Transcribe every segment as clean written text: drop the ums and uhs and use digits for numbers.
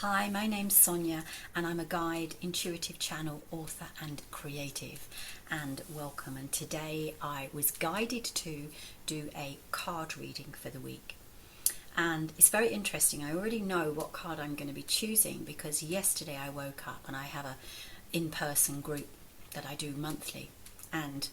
Hi, my name's Sonia and I'm a guide, intuitive channel, author and creative, and welcome. And today I was guided to do a card reading for the week, and it's very interesting. I already know what card I'm going to be choosing because yesterday I woke up and I have a in-person group that I do monthly, and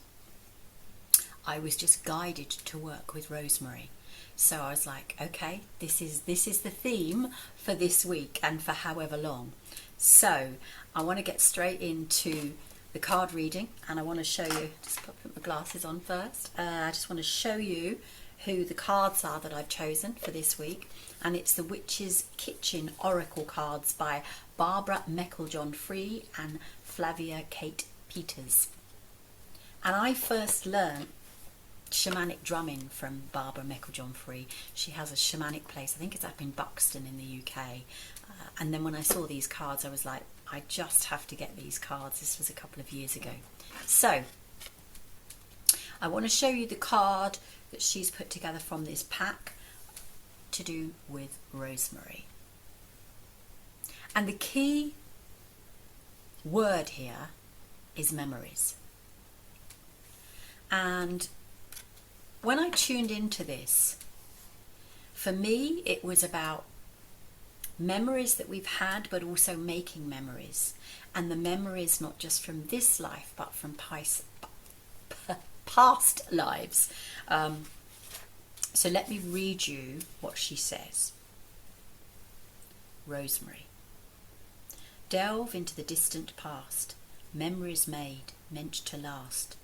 I was just guided to work with rosemary. So I was like, okay, this is the theme for this week and for however long. So I want to get straight into the card reading, and I want to show you, just put my glasses on first. I just want to show you who the cards are that I've chosen for this week, and it's the Witch's Kitchen Oracle cards by Barbara Meiklejohn-Free and Flavia Kate Peters. And I first learned shamanic drumming from Barbara Meiklejohn-Free. She has a shamanic place, I think it's up in Buxton in the UK. And then when I saw these cards, I was like, I just have to get these cards. This was a couple of years ago. So I want to show you the card that she's put together from this pack to do with rosemary. And the key word here is memories. And when I tuned into this, for me it was about memories that we've had, but also making memories, and the memories not just from this life but from past lives. So let me read you what she says. Rosemary. Delve into the distant past, memories made, meant to last.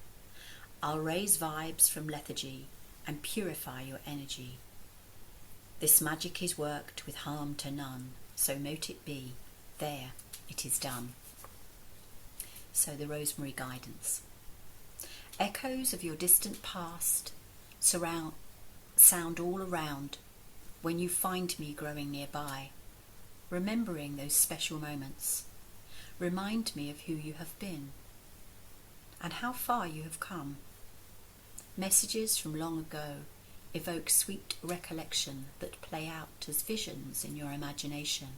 I'll raise vibes from lethargy and purify your energy. This magic is worked with harm to none, so mote it be, there it is done. So the rosemary guidance. Echoes of your distant past sound all around when you find me growing nearby, remembering those special moments. Remind me of who you have been and how far you have come. Messages from long ago evoke sweet recollection that play out as visions in your imagination,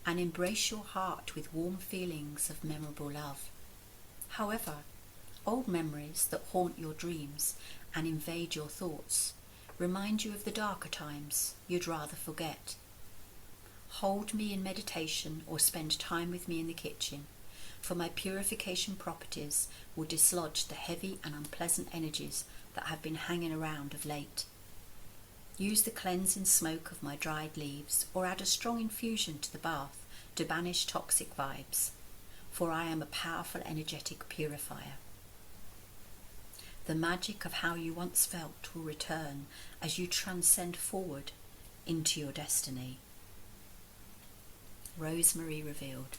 and embrace your heart with warm feelings of memorable love. However, old memories that haunt your dreams and invade your thoughts remind you of the darker times you'd rather forget. Hold me in meditation or spend time with me in the kitchen, for my purification properties will dislodge the heavy and unpleasant energies that have been hanging around of late. Use the cleansing smoke of my dried leaves, or add a strong infusion to the bath to banish toxic vibes, for I am a powerful energetic purifier. The magic of how you once felt will return as you transcend forward into your destiny. Rosemary revealed.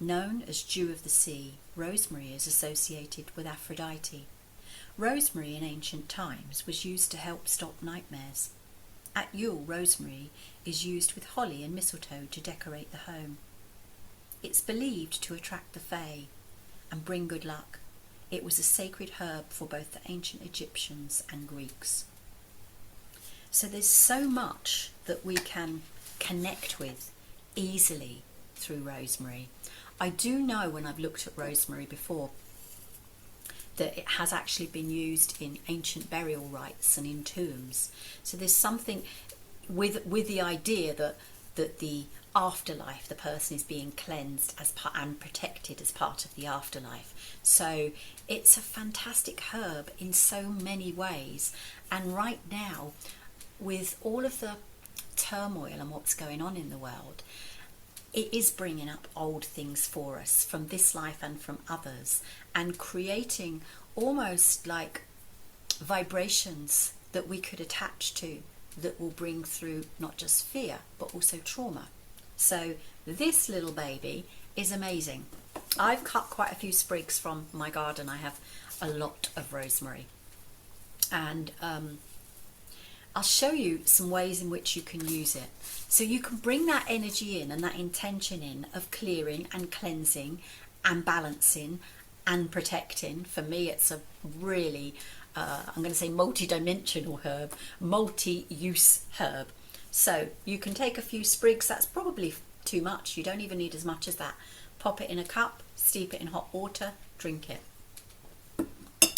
Known as dew of the sea, rosemary is associated with Aphrodite. Rosemary in ancient times was used to help stop nightmares. At Yule, rosemary is used with holly and mistletoe to decorate the home. It's believed to attract the fae and bring good luck. It was a sacred herb for both the ancient Egyptians and Greeks. So there's so much that we can connect with easily through rosemary. I do know, when I've looked at rosemary before, that it has actually been used in ancient burial rites and in tombs. So there's something with the idea that the afterlife, the person is being cleansed and protected as part of the afterlife. So it's a fantastic herb in so many ways. And right now, with all of the turmoil and what's going on in the world, it is bringing up old things for us from this life and from others, and creating almost like vibrations that we could attach to that will bring through not just fear but also trauma. So this little baby is amazing. I've cut quite a few sprigs from my garden. I have a lot of rosemary, and I'll show you some ways in which you can use it. So you can bring that energy in and that intention in of clearing and cleansing and balancing and protecting. For me, it's a really, I'm going to say multi-dimensional herb, multi-use herb. So you can take a few sprigs, that's probably too much. You don't even need as much as that. Pop it in a cup, steep it in hot water, drink it.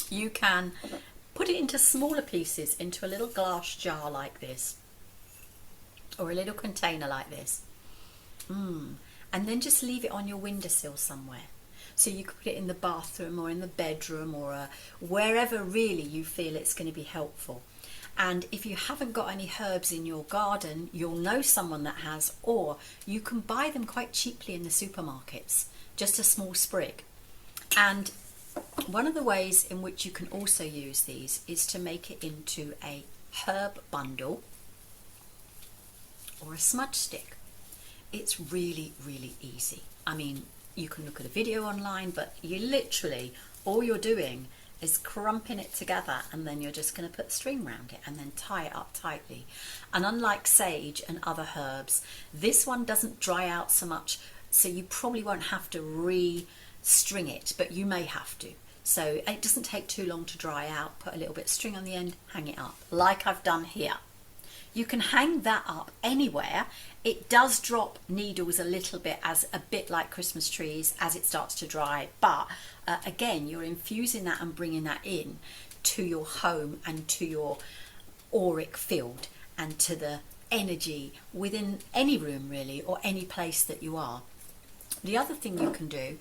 You can put it into smaller pieces, into a little glass jar like this, or a little container like this. And then just leave it on your windowsill somewhere. So you could put it in the bathroom or in the bedroom or wherever really you feel it's going to be helpful. And if you haven't got any herbs in your garden, you'll know someone that has, or you can buy them quite cheaply in the supermarkets, just a small sprig. And one of the ways in which you can also use these is to make it into a herb bundle or a smudge stick. It's really, really easy. I mean, you can look at a video online, but you literally, all you're doing is crumping it together, and then you're just going to put string around it and then tie it up tightly. And unlike sage and other herbs, this one doesn't dry out so much, so you probably won't have to re-string it, but you may have to. So it doesn't take too long to dry out. Put a little bit of string on the end, hang it up, like I've done here. You can hang that up anywhere. It does drop needles a little bit, as a bit like Christmas trees, as it starts to dry. But again, you're infusing that and bringing that in to your home and to your auric field and to the energy within any room really, or any place that you are. The other thing you can do,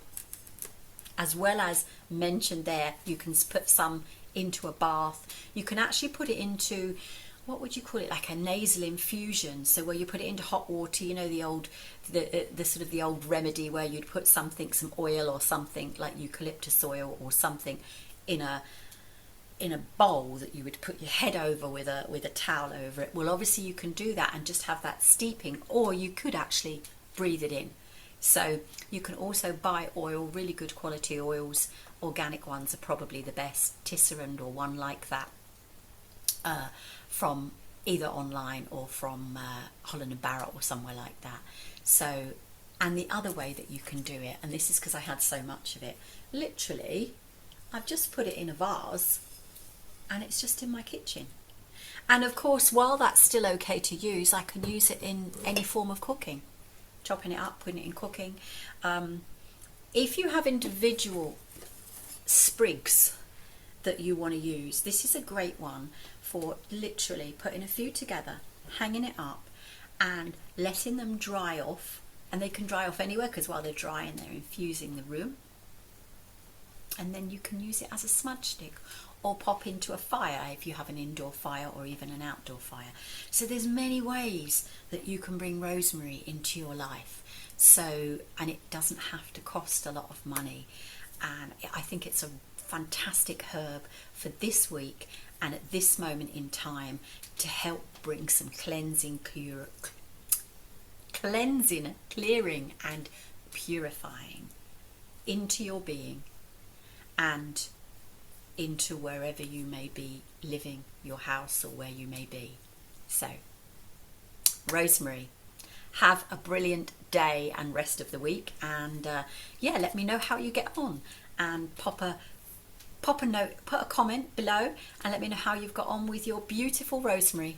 as well as mentioned there, you can put some into a bath. You can actually put it into, what would you call it, like a nasal infusion. So where you put it into hot water, you know, the sort of the old remedy where you'd put something, some oil or something like eucalyptus oil or something in a bowl that you would put your head over with a towel over it. Well, obviously you can do that and just have that steeping, or you could actually breathe it in. So you can also buy oil, really good quality oils. Organic ones are probably the best, Tisserand or one like that, from either online or from Holland & Barrett or somewhere like that. So, and the other way that you can do it, and this is because I had so much of it, literally I've just put it in a vase and it's just in my kitchen. And of course, while that's still okay to use, I can use it in any form of cooking, chopping it up, putting it in cooking. If you have individual sprigs that you want to use, this is a great one for literally putting a few together, hanging it up and letting them dry off. And they can dry off anywhere, because while they're drying, they're infusing the room. And then you can use it as a smudge stick, or pop into a fire if you have an indoor fire or even an outdoor fire. So there's many ways that you can bring rosemary into your life. So, and it doesn't have to cost a lot of money. And I think it's a fantastic herb for this week and at this moment in time to help bring some clearing and purifying into your being and into wherever you may be living, your house or where you may be. So, rosemary, have a brilliant day and rest of the week, and yeah, let me know how you get on, and pop a note, put a comment below and let me know how you've got on with your beautiful rosemary.